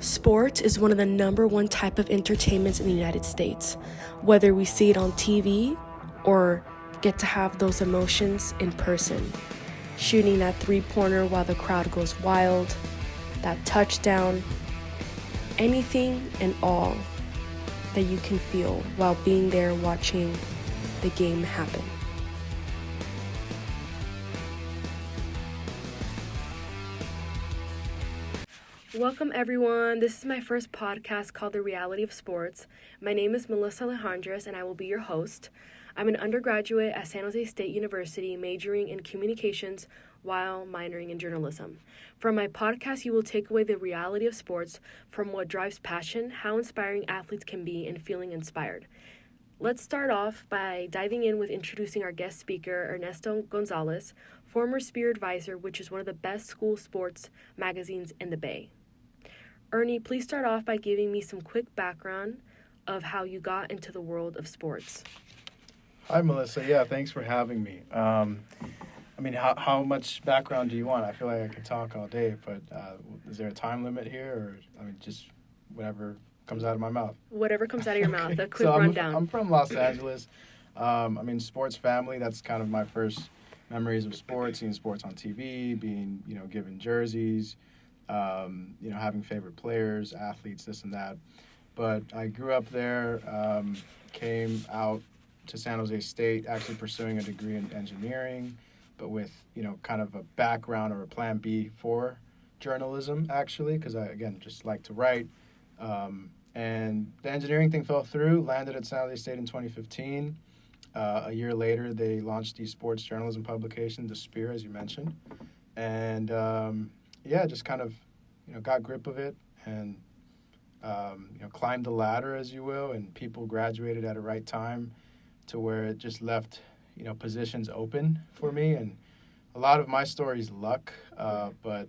Sports is one of the number one type of entertainments in the United States. Whether we see it on TV or get to have those emotions in person. Shooting that three-pointer while the crowd goes wild, that touchdown, anything and all that you can feel while being there watching the game happen. Welcome everyone. This is my first podcast called The Reality of Sports. My name is Melissa Alejandres and I will be your host. I'm an undergraduate at San Jose State University majoring in communications while minoring in journalism. From my podcast, you will take away the reality of sports from what drives passion, how inspiring athletes can be, and feeling inspired. Let's start off by diving in with introducing our guest speaker, Ernesto Gonzalez, former Spear Advisor, which is one of the best school sports magazines in the Bay. Ernie, please start off by giving me some quick background of how you got into the world of sports. Hi, Melissa. Yeah, thanks for having me. How much background do you want? I feel like I could talk all day, but is there a time limit here? Or, just whatever comes out of my mouth? Whatever comes out of your mouth, a quick so rundown. I'm from Los Angeles. Sports family. That's kind of my first memories of sports, seeing sports on TV, being, given jerseys, having favorite players, athletes, this and that. But I grew up there, came out to San Jose State, actually pursuing a degree in engineering, but with, kind of a background or a plan B for journalism, actually, because I, again, just like to write. And the engineering thing fell through, landed at San Jose State in 2015. A year later, they launched the sports journalism publication, The Spear, as you mentioned. And, just kind of, got grip of it and, climbed the ladder, as you will, and people graduated at a right time to where it just left, positions open for me. And a lot of my story is luck, but,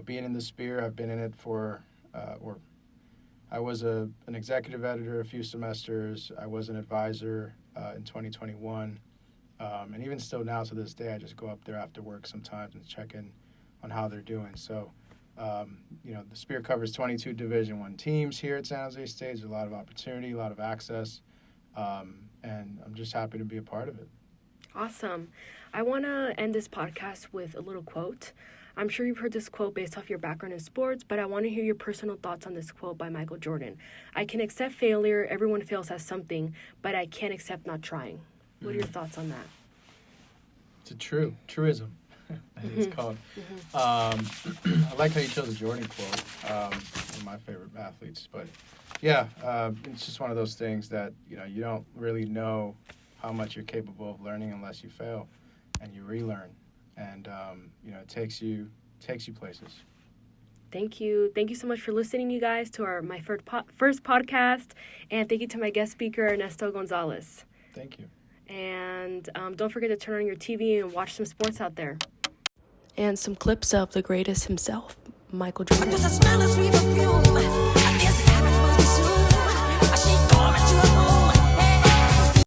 being in the Spear, I've been in it for, I was an executive editor a few semesters. I was an advisor in 2021. And even still now to this day, I just go up there after work sometimes and check in on how they're doing. So, the Spear covers 22 Division I teams here at San Jose State. There's a lot of opportunity, a lot of access, and I'm just happy to be a part of it. Awesome. I want to end this podcast with a little quote. I'm sure you've heard this quote based off your background in sports, but I want to hear your personal thoughts on this quote by Michael Jordan. I can accept failure. Everyone fails at something, but I can't accept not trying. What are your thoughts on that? It's a truism. It's called. I like how you chose the Jordan quote, one of my favorite athletes. But yeah, it's just one of those things that you don't really know how much you're capable of learning unless you fail, and you relearn, and it takes you places. Thank you so much for listening, you guys, to my first podcast, and thank you to my guest speaker, Ernesto Gonzalez. Thank you. And don't forget to turn on your TV and watch some sports out there. And some clips of the greatest himself, Michael Jordan.